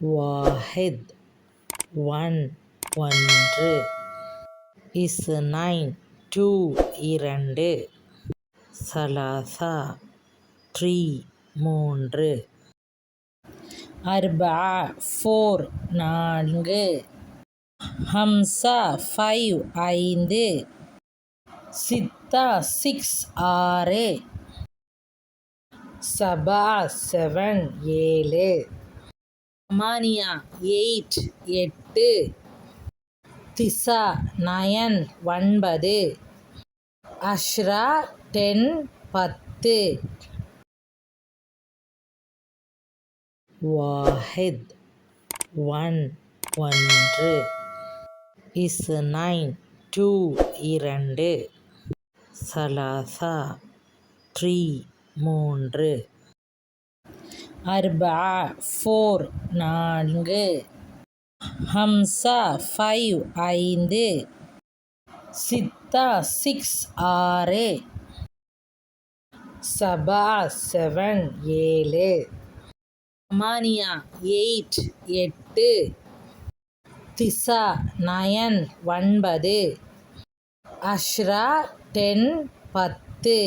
வாஹித் ஒன்று. இஸ்னைன் இரண்டு. சலாசா மூன்று. அர்பஆ நான்கு. ஹம்சா ஐந்து. சித்தா ஆறு. சபா ஏழு. தமானியா எட்டு. திசா ஒன்பது. அஷ்ரா பத்து. வாஹித் ஒன்று. இஸ்னைன் இரண்டு. சலாசா மூன்று. அர்பஆ நான்கு. ஹம்சா ஐந்து. சித்தா ஆறு. சபா ஏழு. தமானியா எட்டு. திசா ஒன்பது. அஷ்ரா பத்து.